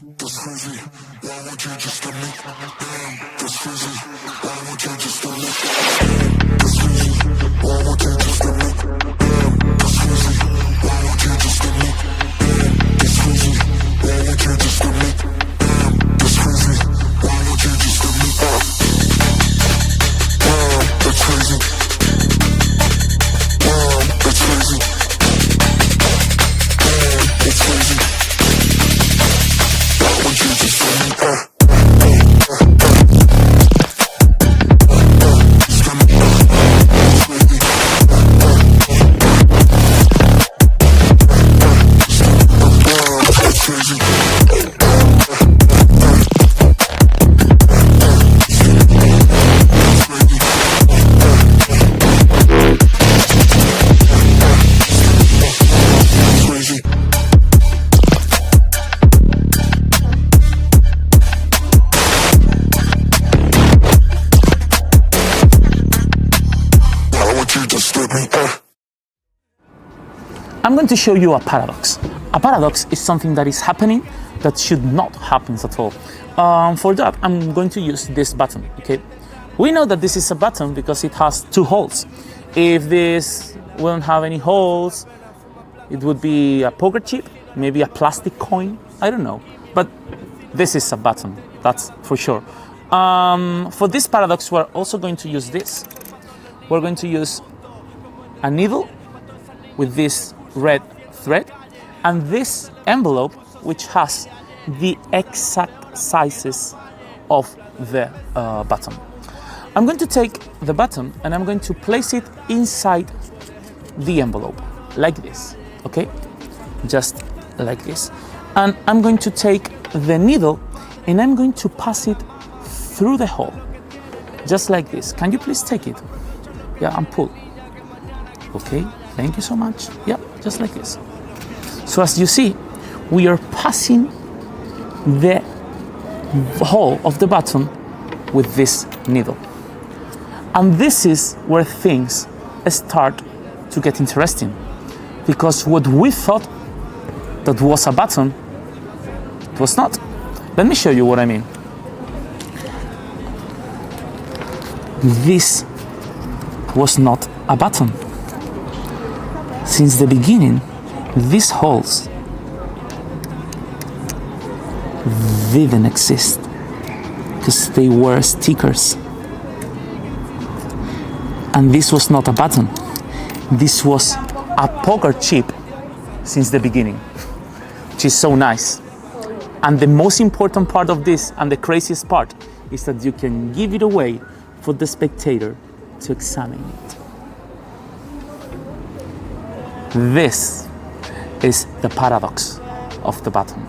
That's crazy. Why would you just let me? Damn, that's crazy. Why would you just let me? That's crazy. Why would you just let me? Damn, that's crazy. Why would you just let me? Damn, that's crazy. Why would you just let me? Damn, that's crazy. Why would you just let me? Damn, that's crazy. Damn, that's crazy. Damn, that's crazy. Why would you just let me? I'm going to show you a paradox. A paradox is something that is happening that should not happen at all. For that, I'm going to use this button, okay? We know that this is a button because it has two holes. If this wouldn't have any holes, it would be a poker chip, maybe a plastic coin, I don't know. But this is a button, that's for sure. For this paradox, we're also going to use this. We're going to use a needle with this red thread and this envelope which has the exact sizes of the button. I'm going to take the button and I'm going to place it inside the envelope like this, okay? Just like this. And I'm going to take the needle and I'm going to pass it through the hole, just like this. Can you please take it? Yeah, and pull. Okay, thank you so much. Yeah, just like this. So as you see, we are passing the hole of the button with this needle. And this is where things start to get interesting, because what we thought that was a button, it was not. Let me show you what I mean. This was not a button. Since the beginning, these holes didn't exist because they were stickers. And this was not a button. This was a poker chip since the beginning, which is so nice. And the most important part of this, and the craziest part, is that you can give it away for the spectator to examine it. This is the paradox of the button.